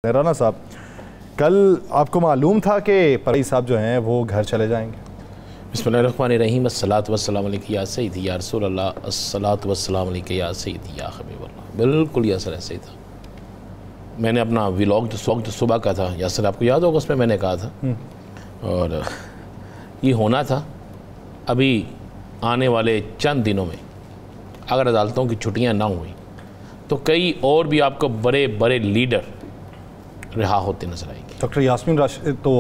राना साहब, कल आपको मालूम था कि परवेज़ साहब जो हैं वो घर चले जाएंगे? बिस्मिल्लाहिर्रहमानिर्रहीम, अस्सलातु वस्सलामु अलैका या सय्यदी या रसूल अल्लाह, अस्सलातु वस्सलामु अलैका या सय्यदी या हबीब अल्लाह। बिल्कुल यासर ऐसे ही था। मैंने अपना व्लॉग जो सुबह का था, यासर आपको याद होगा, उसमें मैंने कहा था और ये होना था। अभी आने वाले चंद दिनों में अगर अदालतों की छुट्टियाँ ना हुई तो कई और भी आपको बड़े बड़े लीडर रिहा होते नजर आएंगे। डॉक्टर यास्मीन राशिद तो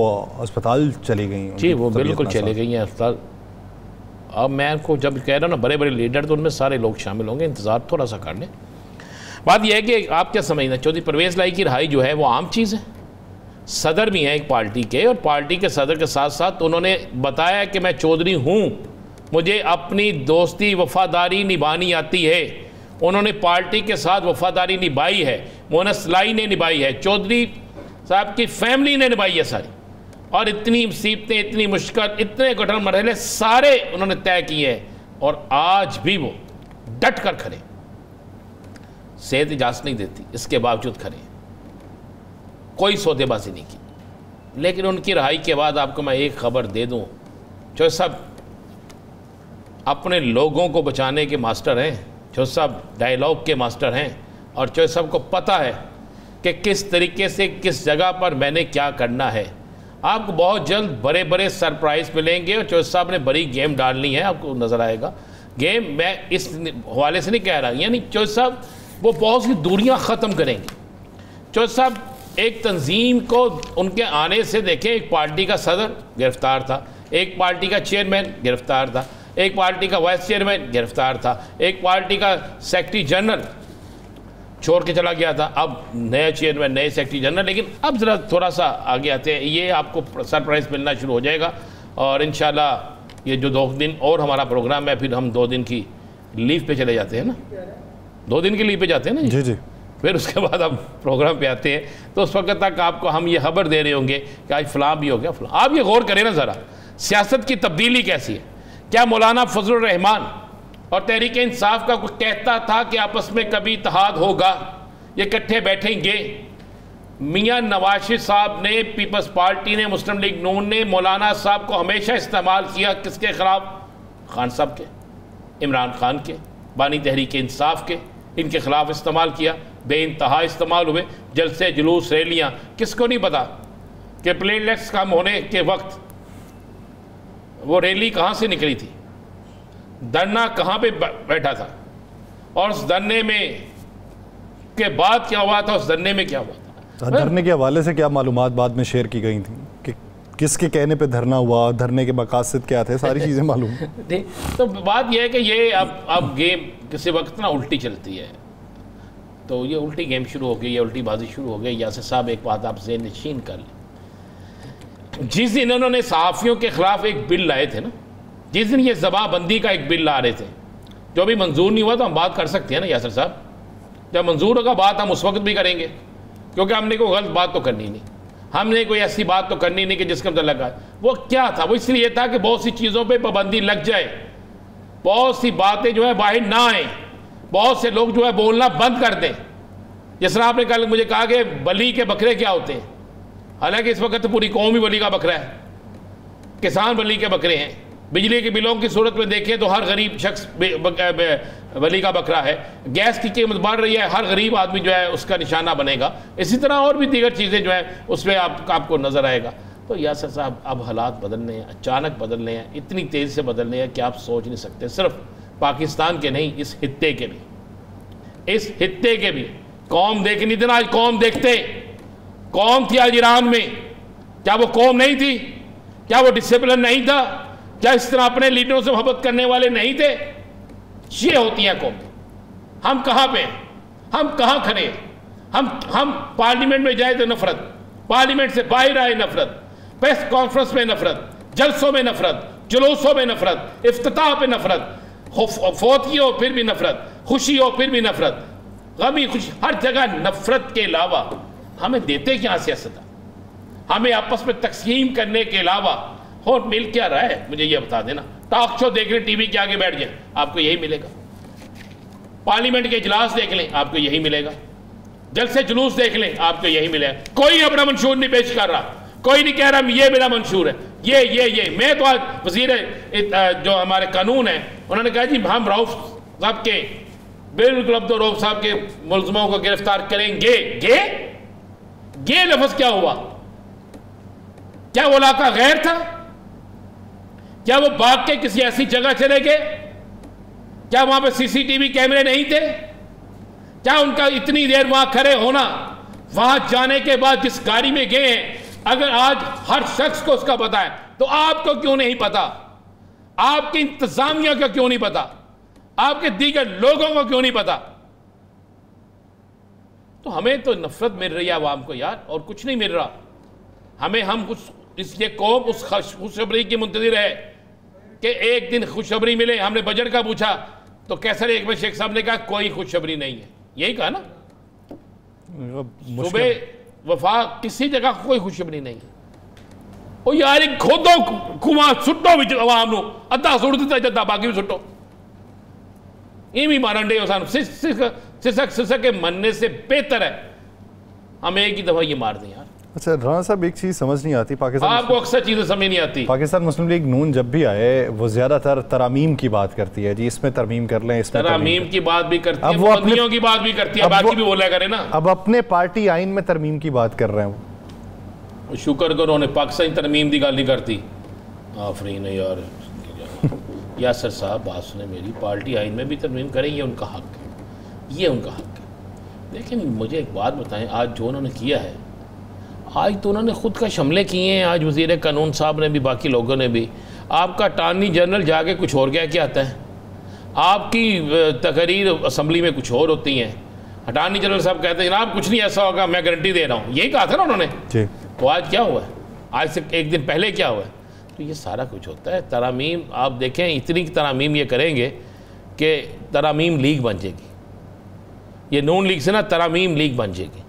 अस्पताल चली गई जी, वो बिल्कुल चले गई हैं अस्पताल। अब मैं आपको जब कह रहा हूँ ना बड़े बड़े लीडर, तो उनमें सारे लोग शामिल होंगे, इंतज़ार थोड़ा सा कर लें। बात यह है कि आप क्या समझना, चौधरी परवेज़ लाई की रिहाई जो है वो आम चीज़ है। सदर भी हैं एक पार्टी के, और पार्टी के सदर के साथ साथ उन्होंने बताया कि मैं चौधरी हूँ, मुझे अपनी दोस्ती वफादारी निभानी आती है। उन्होंने पार्टी के साथ वफादारी निभाई है, मोनस लाई ने निभाई है, चौधरी साहब की फैमिली ने निभाई है सारी। और इतनी मुसीबतें, इतनी मुश्किल, इतने कठिन मरहले सारे उन्होंने तय किए हैं, और आज भी वो डट कर खड़े। सेहत इजाज़त नहीं देती, इसके बावजूद खड़े, कोई सौदेबाजी नहीं की। लेकिन उनकी रिहाई के बाद आपको मैं एक खबर दे दूं, जो सब अपने लोगों को बचाने के मास्टर हैं, जो सब डायलॉग के मास्टर हैं, और जो सबको पता है कि किस तरीके से किस जगह पर मैंने क्या करना है। आपको बहुत जल्द बड़े बड़े सरप्राइज़ मिलेंगे, और चौधरी साहब ने बड़ी गेम डालनी है, आपको नज़र आएगा गेम। मैं इस हवाले से नहीं कह रहा, यानी चौधरी साहब वो बहुत सी दूरियां ख़त्म करेंगे। चौधरी साहब एक तंजीम को उनके आने से देखें, एक पार्टी का सदर गिरफ्तार था, एक पार्टी का चेयरमैन गिरफ्तार था, एक पार्टी का वाइस चेयरमैन गिरफ्तार था, एक पार्टी का सेक्रेटरी जनरल छोड़ के चला गया था, अब नया चेयरमैन, नए सेक्रेटरी जनरल। लेकिन अब ज़रा थोड़ा सा आगे आते हैं, ये आपको सरप्राइज़ मिलना शुरू हो जाएगा। और इंशाल्लाह ये जो 2 दिन और हमारा प्रोग्राम है, फिर हम 2 दिन की लीव पे चले जाते हैं ना, 2 दिन की लीव पे जाते हैं ना जी जी, फिर उसके बाद हम प्रोग्राम पे आते हैं। तो उस वक्त तक आपको हम ये खबर दे रहे होंगे कि आज फ़लाँ भी हो गया, फ़लाँ। आप ये गौर करें ना ज़रा, सियासत की तब्दीली कैसी है। क्या मौलाना फजलुर रहमान और तहरीक इंसाफ का कुछ कहता था कि आपस में कभी इत्तेहाद होगा, ये इकट्ठे बैठेंगे? मियां नवाज शरीफ साहब ने, पीपल्स पार्टी ने, मुस्लिम लीग नून ने मौलाना साहब को हमेशा इस्तेमाल किया किसके खिलाफ? खान साहब के, इमरान खान के, बानी तहरीक इंसाफ के, इनके खिलाफ इस्तेमाल किया, बेइंतहा इस्तेमाल हुए। जलसे, जुलूस, रैलियाँ, किसको नहीं पता कि प्लेटलेट्स कम होने के वक्त वो रैली कहाँ से निकली थी, धरना कहाँ पे बैठा था, और उस धरने में के बाद क्या हुआ था, उस धरने में क्या हुआ था। धरने के हवाले से क्या मालूमात बाद में शेयर की गई थी कि किसके कहने पे धरना हुआ, धरने के मकासद क्या थे, सारी चीज़ें मालूम। तो बात यह है कि ये अब गेम किसी वक्त ना उल्टी चलती है, तो ये उल्टी गेम शुरू हो गई, ये उल्टी बाजी शुरू हो गई। यासिर साहब एक बात आप ज़हन नशीन कर लें, जिस दिन इन्होंने सहाफ़ियों के ख़िलाफ़ एक बिल लाए थे ना, जिस दिन ये ज़बाबंदी का एक बिल ला रहे थे, जो भी मंजूर नहीं हुआ, तो हम बात कर सकते हैं ना यासिर साहब, जब मंजूर होगा बात हम उस वक्त भी करेंगे, क्योंकि हमने कोई गलत बात तो करनी नहीं, हमने कोई ऐसी बात तो करनी नहीं कि जिसका मतलब लगा। वो क्या था, वो इसलिए था कि बहुत सी चीज़ों पे पाबंदी लग जाए, बहुत सी बातें जो है बाहर ना आए, बहुत से लोग जो है बोलना बंद कर दें। जिस तरह आपने कल मुझे कहा कि बली के बकरे क्या होते हैं, हालांकि इस वक्त तो पूरी कौम ही बली का बकरा है, किसान बली के बकरे हैं। बिजली के बिलों की सूरत में देखें तो हर गरीब शख्स बली का बकरा है। गैस की कीमत बढ़ रही है, हर गरीब आदमी जो है उसका निशाना बनेगा। इसी तरह और भी दीगर चीज़ें जो है उसमें आपको नज़र आएगा। तो यासिर साहब अब हालात बदलने हैं, अचानक बदलने हैं, इतनी तेज़ी से बदलने हैं कि आप सोच नहीं सकते। सिर्फ पाकिस्तान के नहीं, इस खित्ते के भी, इस खित्ते के भी। कौम देखनी थी ना, आज कौम देखते। कौम थी आज ईरान में, क्या वो कौम नहीं थी? क्या वो डिसिप्लिन नहीं था? क्या इस तरह अपने लीडरों से मोहब्बत करने वाले नहीं थे? ये होती हैं कौम। हम कहाँ पे हैं, हम कहाँ खड़े हैं? हम पार्लियामेंट में जाए तो नफरत, पार्लियामेंट से बाहर आए नफरत, प्रेस कॉन्फ्रेंस में नफरत, जलसों में नफरत, जुलूसों में नफरत, इफ्तिताह पे नफरत, फौतगी हो फिर भी नफरत, खुशी हो फिर भी नफरत, गमी खुशी, हर जगह नफरत के अलावा हमें देते क्या सियासत? हमें आपस में तकसीम करने के अलावा और मिल क्या रहा है? मुझे ये बता देना। टॉक शो देख लें, टीवी के आगे बैठ जाए, आपको यही मिलेगा। पार्लियामेंट के इजलास देख लें, आपको यही मिलेगा। जलसे जुलूस देख लें, आपको यही मिले। कोई अपना मंशूर नहीं पेश कर रहा, कोई नहीं कह रहा ये मेरा मंशूर है, ये मैं तो आज वजीर जो हमारे कानून है उन्होंने कहा जी हम रऊफ साहब के बिल्कुल अब्दुल साहब के मुलजमों को गिरफ्तार करेंगे। गे लफ्ज क्या हुआ? क्या वो इलाका गैर था? क्या वो भाग के किसी ऐसी जगह चले गए? क्या वहां पे सीसीटीवी कैमरे नहीं थे? क्या उनका इतनी देर वहां खड़े होना, वहां जाने के बाद जिस गाड़ी में गए हैं, अगर आज हर शख्स को उसका पता है तो आपको क्यों नहीं पता? आपकी इंतजामिया को क्यों नहीं पता? आपके दीगर लोगों को क्यों नहीं पता? तो हमें तो नफरत मिल रही है आवाम को यार, और कुछ नहीं मिल रहा हमें। हम ये कौम उस खुशखबरी की मुंतजिर है कि एक दिन खुशखबरी मिले। हमने बजट का पूछा तो कैसर अकबर शेख साहब ने कहा कोई खुशखबरी नहीं है, यही कहा ना। सुबह वफा किसी जगह कोई खुशखबरी नहीं है। ओ यार खोदो कुआं सुट्टो विच आवाम नूं, अद्धा सुट दिता जद्दा बाकी भी सुट्टो। इवें मारन डे सानूं सिसक के मरने से बेहतर है हम एक ही दफा ये मार दें यार। अच्छा राणा साहब, एक चीज़ समझ नहीं आती, पाकिस्तान आपको अक्सर चीज़ें समझ नहीं आती। पाकिस्तान मुस्लिम लीग नून जब भी आए वो ज़्यादातर तरामीम की बात करती है जी, इसमें तरमीम कर लें, इसमें तरामीम की बात भी करती है, वो अपनी की बात भी करती है, बाकी भी बोला करे ना। अब अपने पार्टी आइन में तरमीम की बात कर रहे हैं वो। शुक्र करो उन्होंने पाकिस्तानी तरमीम की गल नहीं करती। आफरीन है यार यासर साहब, बात सुने मेरी, पार्टी आइन में भी तरमीम करें, ये उनका हक है, ये उनका हक है। लेकिन मुझे एक बात बताएं, आज जो उन्होंने किया है, आज तो उन्होंने ख़ुद का हमले किए हैं। आज वज़ीर कानून साहब ने भी, बाकी लोगों ने भी। आपका अटार्नी जनरल जाके कुछ और क्या आता है, आपकी तकरीर असम्बली में कुछ और होती हैं। अटार्नी जनरल साहब कहते हैं जनाब कुछ नहीं ऐसा होगा, मैं गारंटी दे रहा हूँ, यही कहा था ना उन्होंने। तो आज क्या हुआ है? आज से एक दिन पहले क्या हुआ है? तो ये सारा कुछ होता है। तरामीम आप देखें, इतनी तरामीम ये करेंगे कि तरामीम लीग बन जाएगी। ये नून लीग से ना तरामीम लीग बन जाएगी।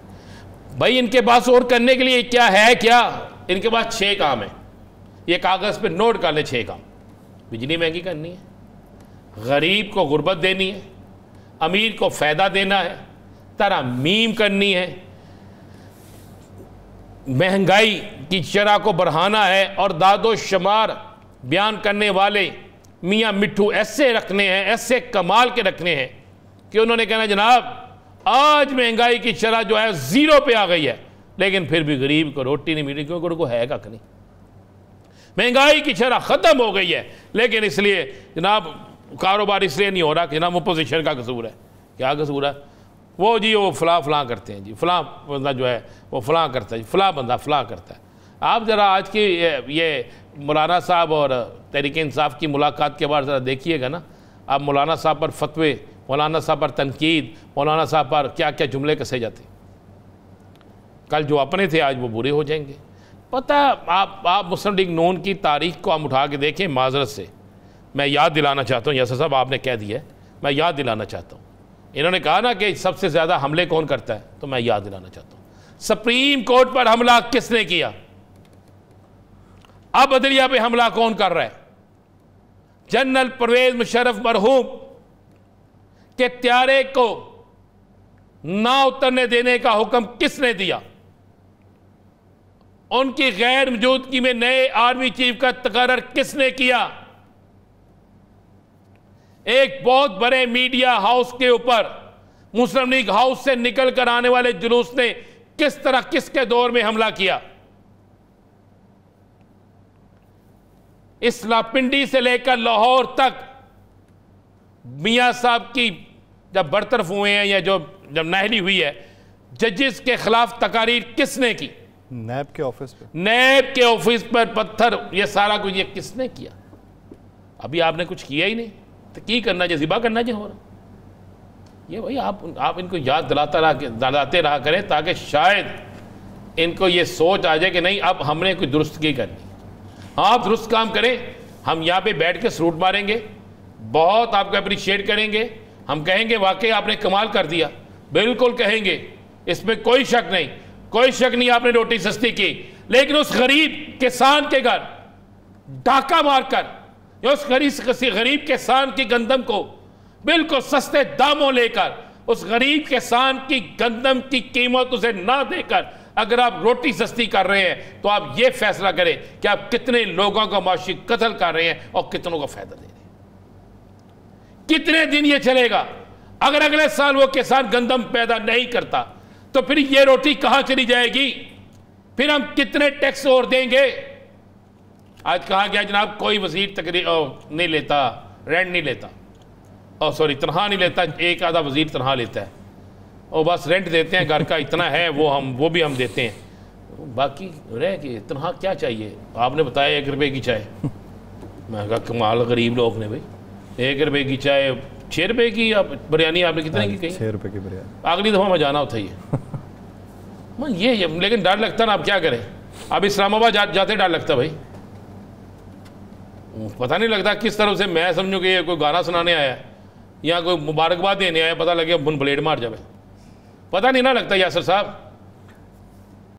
भाई इनके पास और करने के लिए क्या है? क्या इनके पास 6 काम है, ये कागज़ पे नोट कर ले। 6 काम। बिजली महंगी करनी है, गरीब को गुर्बत देनी है, अमीर को फ़ायदा देना है, तरामीम करनी है, महंगाई की शरह को बढ़ाना है, और दादो शुमार बयान करने वाले मियाँ मिट्ठू ऐसे रखने हैं, ऐसे कमाल के रखने हैं कि उन्होंने कहना जनाब आज महंगाई की शरह जो है 0 पे आ गई है, लेकिन फिर भी गरीब को रोटी नहीं मिली क्योंकि उनको है कख नहीं। महंगाई की शरह ख़त्म हो गई है, लेकिन इसलिए जनाब कारोबार इसलिए नहीं हो रहा कि जनाब अपोजिशन का कसूर है। क्या कसूर है? वो जी वो फ़लाँ करते हैं जी, फ़लाँ बंदा जो है वो फ़लाँ करता है जी, फ़लाँ बंदा फ़लाँ करता है। आप ज़रा आज की ये मौलाना साहब और तहरीक इंसाफ की मुलाकात के बाद ज़रा देखिएगा ना, आप मौलाना साहब पर फतवे, मौलाना साहब पर तनकीद, मौलाना साहब पर क्या क्या जुमले कसे जाते। कल जो अपने थे आज वो बुरे हो जाएंगे। पता आप मुस्लिम लीग नून की तारीख को हम उठा के देखें। माजरत से मैं याद दिलाना चाहता हूँ, यासर साहब आपने कह दिया है, मैं याद दिलाना चाहता हूँ। इन्होंने कहा ना कि सबसे ज़्यादा हमले कौन करता है, तो मैं याद दिलाना चाहता हूँ सुप्रीम कोर्ट पर हमला किसने किया? अब अदलिया पे हमला कौन कर रहा है? जनरल परवेज मुशर्रफ मरहूम के त्यारे को ना उतरने देने का हुक्म किसने दिया? उनकी गैर मौजूदगी में नए आर्मी चीफ का तकर्रर किसने किया? एक बहुत बड़े मीडिया हाउस के ऊपर मुस्लिम लीग हाउस से निकल कर आने वाले जुलूस ने किस तरह किसके दौर में हमला किया? इस्लापिंडी से लेकर लाहौर तक मियां साहब की जब बरतरफ हुए हैं या जब नाहली हुई है, जजेस के खिलाफ तकारीर किसने की? नैब के ऑफिस पे, नैब के ऑफिस पर पत्थर, ये सारा कुछ ये किसने किया? अभी आपने कुछ किया ही नहीं, तो की करना चाहिए, ज़िबा करना चाहिए। हो रहा ये भाई आप इनको याद दिलाते रहा करें ताकि शायद इनको ये सोच आ जाए कि नहीं अब हमने कोई दुरुस्त की करनी। आप दुरुस्त काम करें, हम यहाँ पे बैठ के सलूट मारेंगे, बहुत आपको अप्रिशिएट करेंगे, हम कहेंगे वाकई आपने कमाल कर दिया, बिल्कुल कहेंगे, इसमें कोई शक नहीं, कोई शक नहीं आपने रोटी सस्ती की। लेकिन उस गरीब किसान के घर डाका मारकर या उस गरीब किसान की गंदम को बिल्कुल सस्ते दामों लेकर उस गरीब किसान की गंदम की कीमत उसे ना देकर अगर आप रोटी सस्ती कर रहे हैं तो आप ये फैसला करें कि आप कितने लोगों का माशी कत्ल कर रहे हैं और कितनों को फायदा दे रहे हैं। कितने दिन ये चलेगा? अगर अगले साल वो किसान गंदम पैदा नहीं करता तो फिर ये रोटी कहां चली जाएगी? फिर हम कितने टैक्स और देंगे? आज कहा गया जनाब कोई वजीर नहीं लेता, रेंट नहीं लेता, और सॉरी तनख्वाह नहीं लेता, एक आधा वजीर तनख्वाह लेता है और बस रेंट देते हैं, घर का इतना है वो भी हम देते हैं, बाकी रह के तनख्वाह क्या चाहिए? आपने बताया 1 रुपये की चाय, मैं कहा कमाल गरीब लोग ने भाई, 1 रुपये की चाय 6 रुपये की बिरयानी आपने कितने की कही? 6 रुपये की बिरयानी। अगली दफ़ा मैं जाना होता ही ये लेकिन डर लगता ना, आप क्या करें? अब इस्लामाबाद जाते डर लगता भाई, पता नहीं लगता किस तरफ से मैं समझूं कि ये कोई गाना सुनाने आया या कोई मुबारकबाद देने आया, पता लगे बुन ब्लेड मार जाए, पता नहीं ना लगता यासर साहब।